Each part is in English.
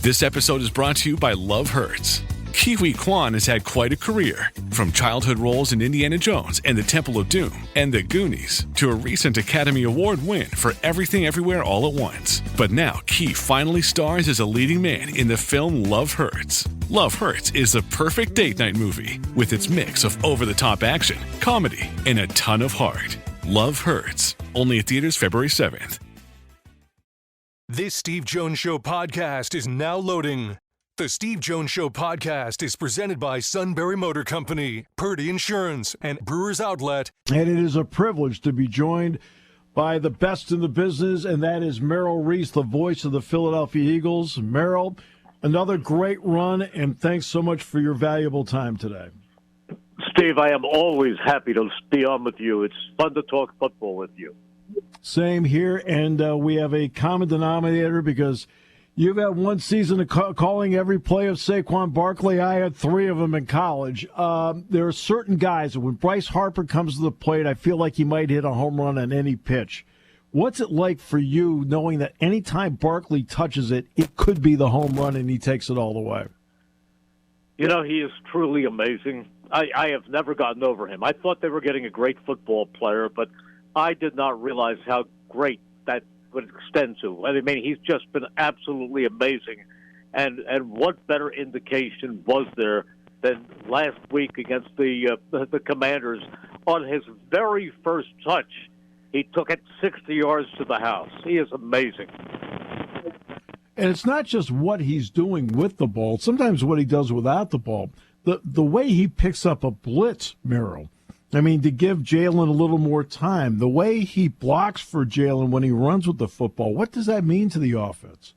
This episode is brought to you by Love Hurts. Kiwi Kwan has had quite a career, from childhood roles in Indiana Jones and the Temple of Doom and The Goonies to a recent Academy Award win for Everything Everywhere All at Once. But now Ki finally stars as a leading man in the film Love Hurts. Love Hurts is the perfect date night movie with its mix of over-the-top action, comedy, and a ton of heart. Love Hurts, only at theaters February 7th. This Steve Jones Show podcast is now loading. The Steve Jones Show podcast is presented by Sunbury Motor Company, Purdy Insurance, and Brewers Outlet. And it is a privilege to be joined by the best in the business, and that is Merrill Reese, the voice of the Philadelphia Eagles. Merrill, another great run, and thanks so much for your valuable time today. Steve, I am always happy to be on with you. It's fun to talk football with you. Same here, and we have a common denominator because you've had one season of calling every play of Saquon Barkley. I had 3 of them in college. There are certain guys, when Bryce Harper comes to the plate, I feel like he might hit a home run on any pitch. What's it like for you knowing that anytime Barkley touches it, it could be the home run and he takes it all the way? You know, he is truly amazing. I have never gotten over him. I thought they were getting a great football player, but I did not realize how great that would extend to. I mean, he's just been absolutely amazing. And what better indication was there than last week against the Commanders? On his very first touch, he took it 60 yards to the house. He is amazing. And it's not just what he's doing with the ball. Sometimes what he does without the ball. The way he picks up a blitz, Merrill, I mean, to give Jalen a little more time, the way he blocks for Jalen when he runs with the football, what does that mean to the offense?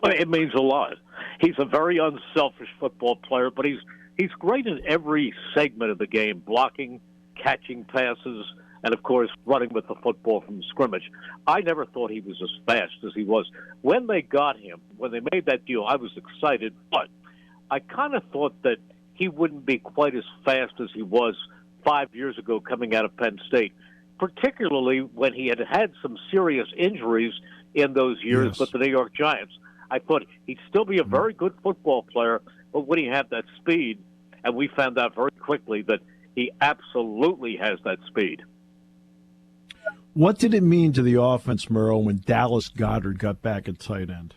It means a lot. He's a very unselfish football player, but he's great in every segment of the game, blocking, catching passes, and, of course, running with the football from scrimmage. I never thought he was as fast as he was. When they got him, when they made that deal, I was excited, but I kind of thought that he wouldn't be quite as fast as he was 5 years ago coming out of Penn State, particularly when he had some serious injuries in those years with the New York Giants. I thought he'd still be a very good football player, but would he have that speed? And we found out very quickly that he absolutely has that speed. What did it mean to the offense, Merrill, when Dallas Goedert got back at tight end?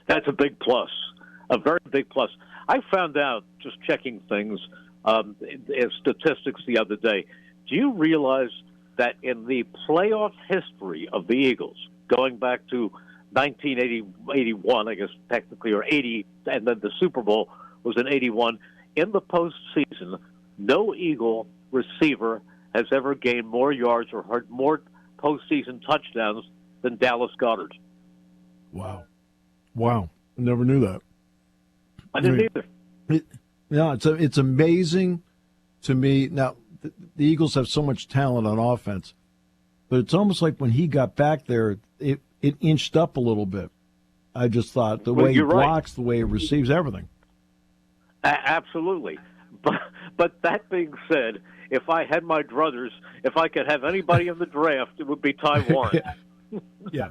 That's a big plus, a very big plus. I found out, just checking things, as statistics the other day. Do you realize that in the playoff history of the Eagles, going back to 1981, I guess technically, or 80, and then the Super Bowl was in 81, in the postseason, no Eagle receiver has ever gained more yards or had more postseason touchdowns than Dallas Goedert. Wow. I never knew that. I didn't either. Yeah, it's amazing to me. Now, the Eagles have so much talent on offense, but it's almost like when he got back there, it inched up a little bit. I just thought the way he blocks, the way he receives, everything. Absolutely. But that being said, if I had my druthers, if I could have anybody in the draft, it would be Ty Warren. Yeah.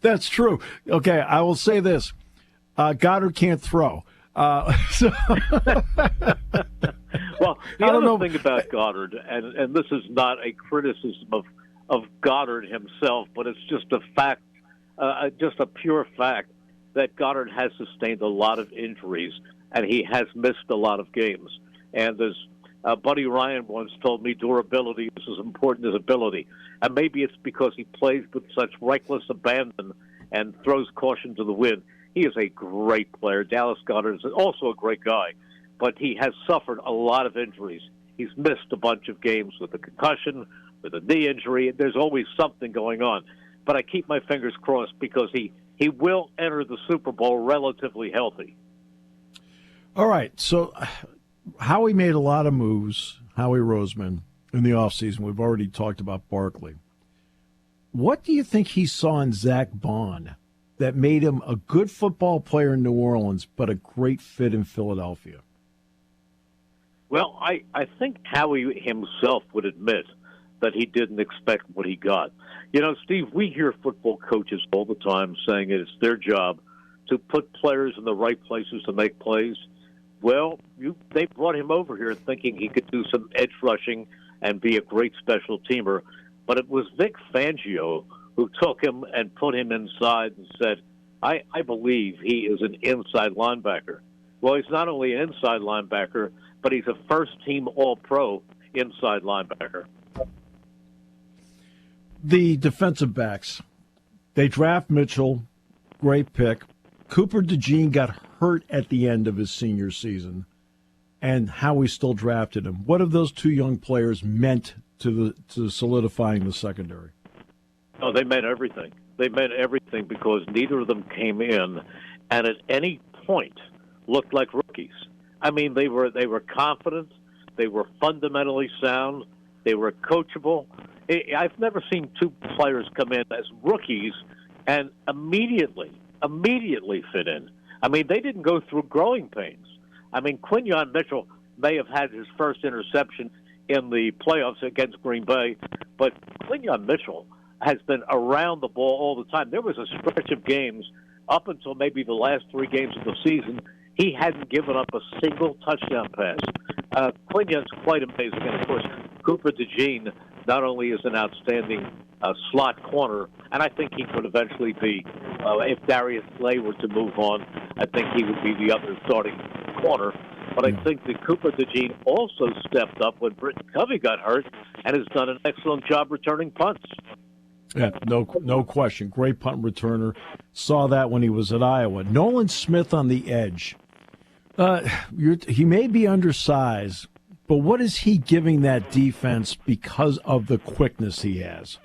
That's true. Okay, I will say this. Goddard can't throw. Well, the other thing about Goddard, and this is not a criticism of Goddard himself, but it's just a fact, just a pure fact, that Goddard has sustained a lot of injuries, and he has missed a lot of games. And as Buddy Ryan once told me, durability is as important as ability. And maybe it's because he plays with such reckless abandon and throws caution to the wind. He is a great player. Dallas Goedert is also a great guy, but he has suffered a lot of injuries. He's missed a bunch of games with a concussion, with a knee injury. There's always something going on. But I keep my fingers crossed because he will enter the Super Bowl relatively healthy. All right, so Howie made a lot of moves, Howie Roseman, in the offseason. We've already talked about Barkley. What do you think he saw in Zach Bond that made him a good football player in New Orleans, but a great fit in Philadelphia? Well, I think Howie himself would admit that he didn't expect what he got. You know, Steve, we hear football coaches all the time saying it's their job to put players in the right places to make plays. Well, they brought him over here thinking he could do some edge rushing and be a great special teamer. But it was Vic Fangio who took him and put him inside and said, I believe he is an inside linebacker. Well, he's not only an inside linebacker, but he's a first-team All-Pro inside linebacker. The defensive backs, they draft Mitchell, great pick. Cooper DeJean got hurt at the end of his senior season, and Howie still drafted him. What have those two young players meant to solidifying the secondary? Oh, they meant everything. They meant everything because neither of them came in and at any point looked like rookies. I mean, they were confident. They were fundamentally sound. They were coachable. I've never seen two players come in as rookies and immediately fit in. I mean, they didn't go through growing pains. I mean, Quinyon Mitchell may have had his first interception in the playoffs against Green Bay, but Quinyon Mitchell has been around the ball all the time. There was a stretch of games up until maybe the last 3 games of the season. He hadn't given up a single touchdown pass. Quinyon's quite amazing. And, of course, Cooper DeJean not only is an outstanding slot corner, and I think he could eventually be, if Darius Slay were to move on, I think he would be the other starting corner. But I think that Cooper DeJean also stepped up when Britton Covey got hurt and has done an excellent job returning punts. Yeah, no question. Great punt returner. Saw that when he was at Iowa. Nolan Smith on the edge. He may be undersized, but what is he giving that defense because of the quickness he has?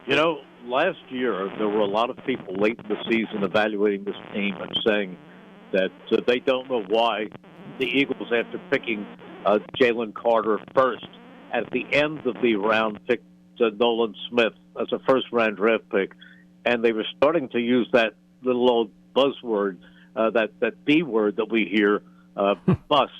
You know, last year there were a lot of people late in the season evaluating this team and saying that they don't know why the Eagles, after picking Jalen Carter first, at the end of the round picked Nolan Smith as a first-round draft pick, and they were starting to use that little old buzzword, that B word that we hear, bust.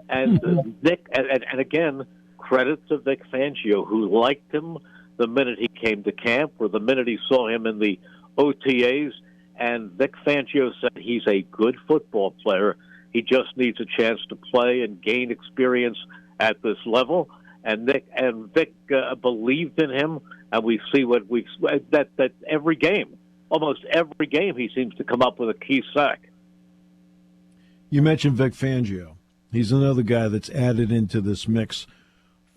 And Nick, and again, credit to Vic Fangio, who liked him the minute he came to camp or the minute he saw him in the OTAs. And Vic Fangio said he's a good football player. He just needs a chance to play and gain experience at this level. And Vic believed in him, and we see that every game, almost every game, he seems to come up with a key sack. You mentioned Vic Fangio. He's another guy that's added into this mix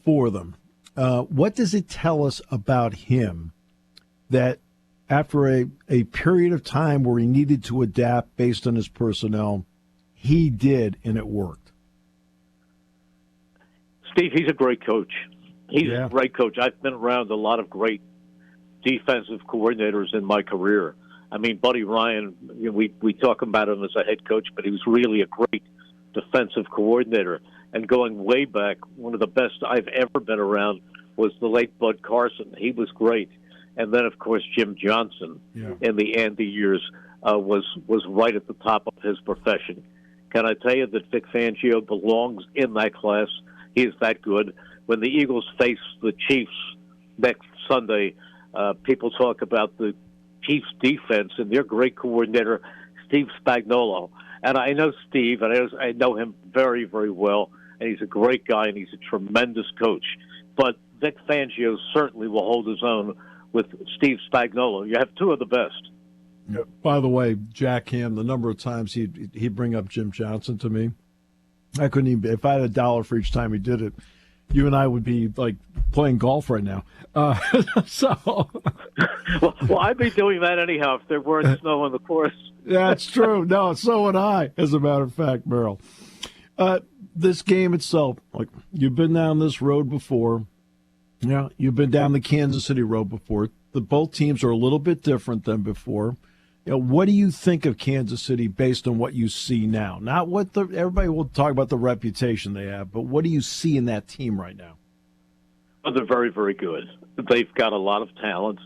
for them. What does it tell us about him that after a period of time where he needed to adapt based on his personnel, he did, and it worked? Steve, he's a great coach. He's a great coach. I've been around a lot of great defensive coordinators in my career. I mean, Buddy Ryan, we talk about him as a head coach, but he was really a great defensive coordinator. And going way back, one of the best I've ever been around was the late Bud Carson. He was great. And then, of course, Jim Johnson in the Andy years was right at the top of his profession. Can I tell you that Vic Fangio belongs in that class? He is that good. When the Eagles face the Chiefs next Sunday, people talk about the Chiefs' defense and their great coordinator, Steve Spagnuolo. And I know Steve, and I know him very, very well, and he's a great guy, and he's a tremendous coach. But Vic Fangio certainly will hold his own with Steve Spagnuolo. You have two of the best. Yeah. By the way, Jack Ham, the number of times he'd bring up Jim Johnson to me, I couldn't even. If I had $1 for each time he did it, you and I would be like playing golf right now. So, well, I'd be doing that anyhow if there weren't snow on the course. That's true. No, so would I. As a matter of fact, Merrill. This game itself, like you've been down this road before. Yeah, you've been down the Kansas City road before. Both teams are a little bit different than before. You know, what do you think of Kansas City based on what you see now? Not what everybody will talk about the reputation they have, but what do you see in that team right now? Well, they're very, very good. They've got a lot of talent.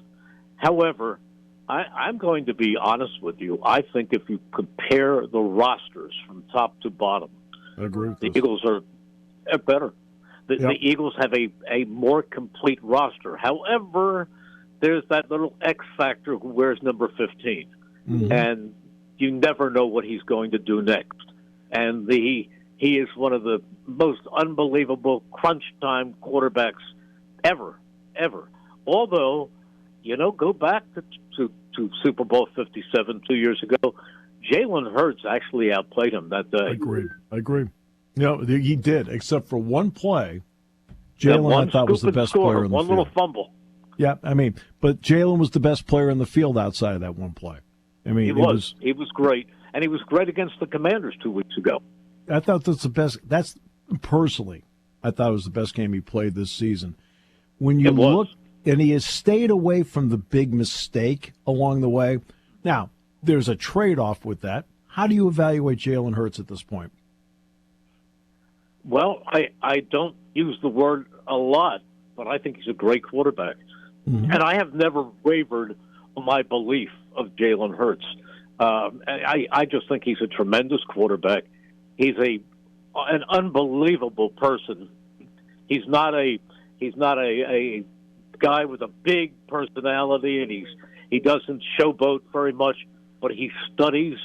However, I'm going to be honest with you. I think if you compare the rosters from top to bottom, I agree with the this. Eagles are better. The Eagles have a more complete roster. However, there's that little X factor who wears number 15, and you never know what he's going to do next. And he is one of the most unbelievable crunch time quarterbacks ever. Although, go back to Super Bowl 57 2 years ago, Jalen Hurts actually outplayed him that day. I agree. He did, except for one play. Jalen, I thought, was the best player in the field. One little fumble. Yeah, but Jalen was the best player in the field outside of that one play. He was great, and he was great against the Commanders 2 weeks ago. I thought that's the best. Personally, I thought it was the best game he played this season. When you look, and he has stayed away from the big mistake along the way. Now, there's a trade-off with that. How do you evaluate Jalen Hurts at this point? Well, I don't use the word a lot, but I think he's a great quarterback. And I have never wavered on my belief of Jalen Hurts. I just think he's a tremendous quarterback. He's an unbelievable person. He's not a guy with a big personality, and he doesn't showboat very much, but he studies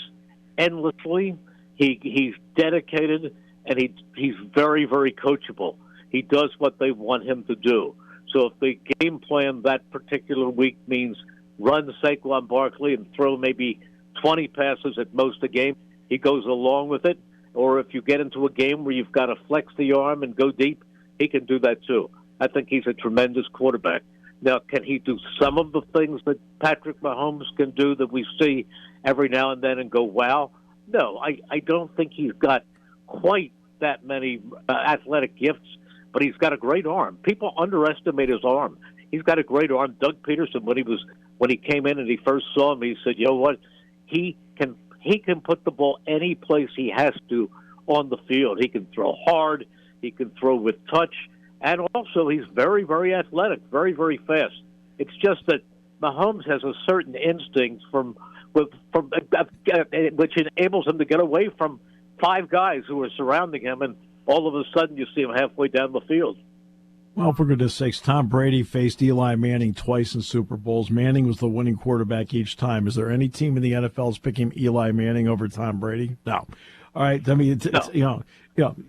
endlessly. He's dedicated, and he's very, very coachable. He does what they want him to do. So if the game plan that particular week means run Saquon Barkley and throw maybe 20 passes at most a game, he goes along with it. Or if you get into a game where you've got to flex the arm and go deep, he can do that too. I think he's a tremendous quarterback. Now, can he do some of the things that Patrick Mahomes can do that we see every now and then and go, wow? No, I don't think he's got quite that many athletic gifts, but he's got a great arm. People underestimate his arm. He's got a great arm. Doug Peterson, when he came in and he first saw him, he said, you know what? He can put the ball any place he has to on the field. He can throw hard. He can throw with touch. And also, he's very, very athletic, very, very fast. It's just that Mahomes has a certain instinct which enables him to get away from five guys who are surrounding him, and all of a sudden you see him halfway down the field. Well, for goodness sakes, Tom Brady faced Eli Manning twice in Super Bowls. Manning was the winning quarterback each time. Is there any team in the NFL that's picking Eli Manning over Tom Brady? No. All right. I mean,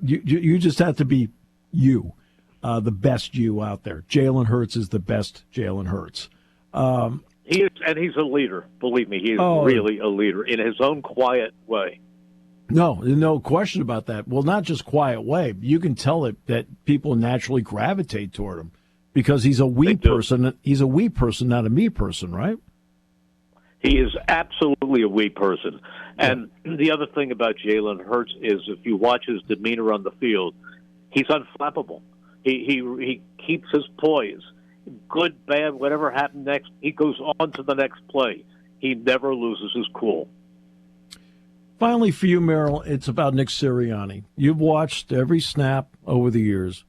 you just have to be you, the best you out there. Jalen Hurts is the best Jalen Hurts. He is, and he's a leader. Believe me, he is really a leader in his own quiet way. No question about that. Well, not just quiet way. You can tell that people naturally gravitate toward him because he's a we person. He's a we person, not a me person, right? He is absolutely a we person. And the other thing about Jalen Hurts is if you watch his demeanor on the field, he's unflappable. He keeps his poise. Good, bad, whatever happened next, he goes on to the next play. He never loses his cool. Finally, for you, Merrill, it's about Nick Sirianni. You've watched every snap over the years.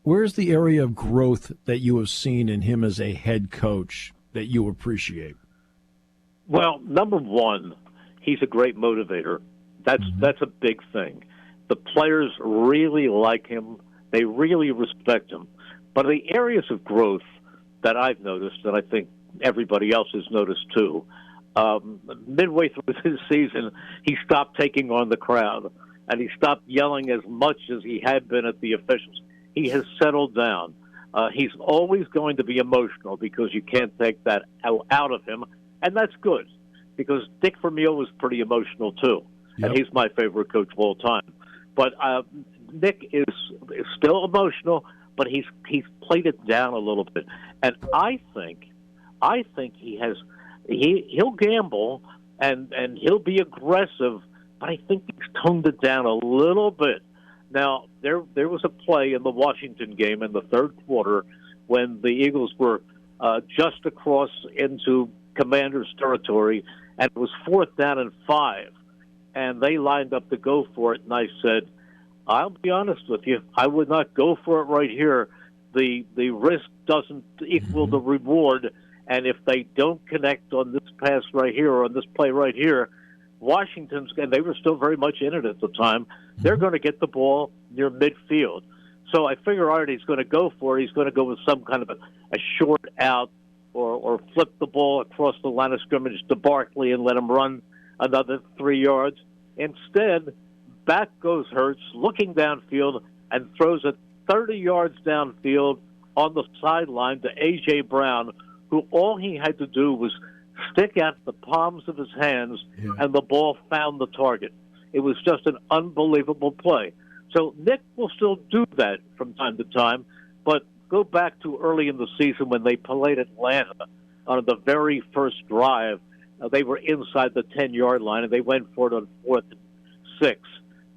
Where's the area of growth that you have seen in him as a head coach that you appreciate? Well, number one, he's a great motivator. That's a big thing. The players really like him. They really respect him. But the areas of growth that I've noticed, and I think everybody else has noticed too, midway through this season, he stopped taking on the crowd, and he stopped yelling as much as he had been at the officials. He has settled down. He's always going to be emotional because you can't take that out of him, and that's good because Dick Vermeil was pretty emotional too, and he's my favorite coach of all time. But Nick is still emotional, but he's played it down a little bit, and I think he'll gamble and he'll be aggressive, but I think he's toned it down a little bit. Now there was a play in the Washington game in the third quarter when the Eagles were just across into Commanders' territory, and it was 4th down and 5, and they lined up to go for it, and I said, I'll be honest with you, I would not go for it right here. The risk doesn't equal the reward, and if they don't connect on this pass right here or on this play right here, Washington's, and they were still very much in it at the time, they're going to get the ball near midfield. So I figure, all right, he's going to go for it. He's going to go with some kind of a short out, or flip the ball across the line of scrimmage to Barkley and let him run another 3 yards. Instead, back goes Hurts, looking downfield, and throws it 30 yards downfield on the sideline to A.J. Brown, who all he had to do was stick out the palms of his hands, and the ball found the target. It was just an unbelievable play. So Nick will still do that from time to time, but go back to early in the season when they played Atlanta on the very first drive. They were inside the 10-yard line, and they went for it on 4th and 6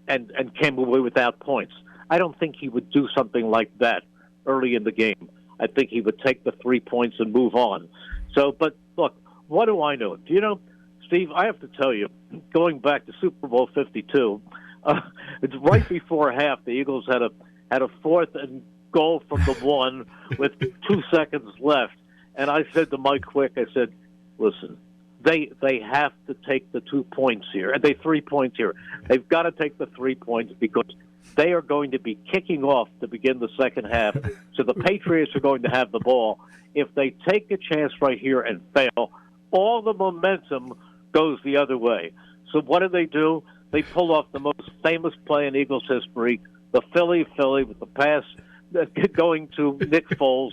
and came away without points. I don't think he would do something like that early in the game. I think he would take the 3 points and move on. So, but look, what do I know? Do you know, Steve, I have to tell you, going back to Super Bowl 52, it's right before half. The Eagles had a 4th and goal from the 1 with 2 seconds left. And I said to Mike Quick, I said, listen, they have to take the 2 points here, and 3 points here. They've got to take the 3 points because they are going to be kicking off to begin the second half. So the Patriots are going to have the ball. If they take a chance right here and fail, all the momentum goes the other way. So what do? They pull off the most famous play in Eagles history, the Philly with the pass going to Nick Foles.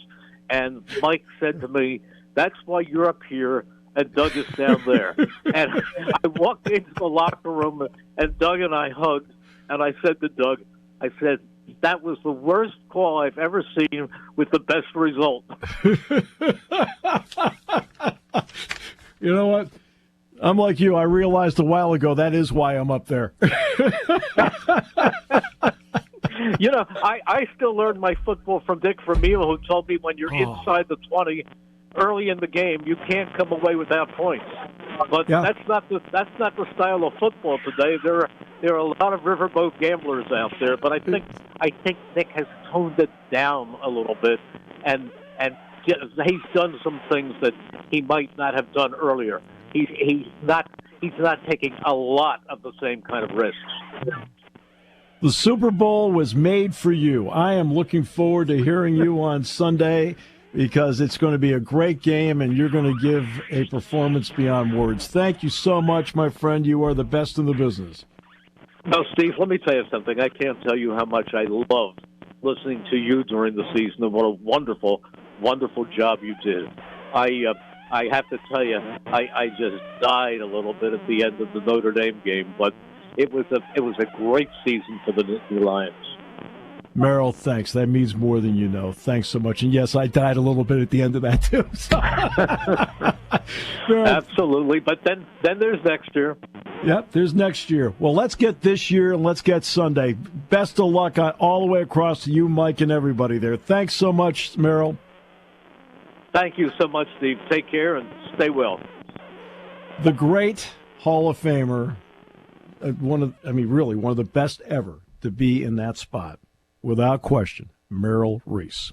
And Mike said to me, that's why you're up here and Doug is down there. And I walked into the locker room, and Doug and I hugged, and I said to Doug, I said, that was the worst call I've ever seen with the best result. You know what? I'm like you. I realized a while ago that is why I'm up there. You know, I still learned my football from Dick Vermeil, who told me when you're inside the 20 early in the game, you can't come away without points. But that's not the style of football today. There are a lot of riverboat gamblers out there, but I think Nick has toned it down a little bit, and he's done some things that he might not have done earlier. He's not taking a lot of the same kind of risks. The Super Bowl was made for you. I am looking forward to hearing you on Sunday because it's going to be a great game and you're going to give a performance beyond words. Thank you so much, my friend. You are the best in the business. No, Steve, let me tell you something. I can't tell you how much I loved listening to you during the season and what a wonderful, wonderful job you did. I have to tell you, I just died a little bit at the end of the Notre Dame game, but it was a great season for the Nittany Lions. Merrill, thanks. That means more than you know. Thanks so much. And yes, I died a little bit at the end of that too. Absolutely. But then there's next year. Yep, there's next year. Well, let's get this year and let's get Sunday. Best of luck all the way across to you, Mike, and everybody there. Thanks so much, Merrill. Thank you so much, Steve. Take care and stay well. The great Hall of Famer, one of the best ever to be in that spot, without question, Merrill Reese.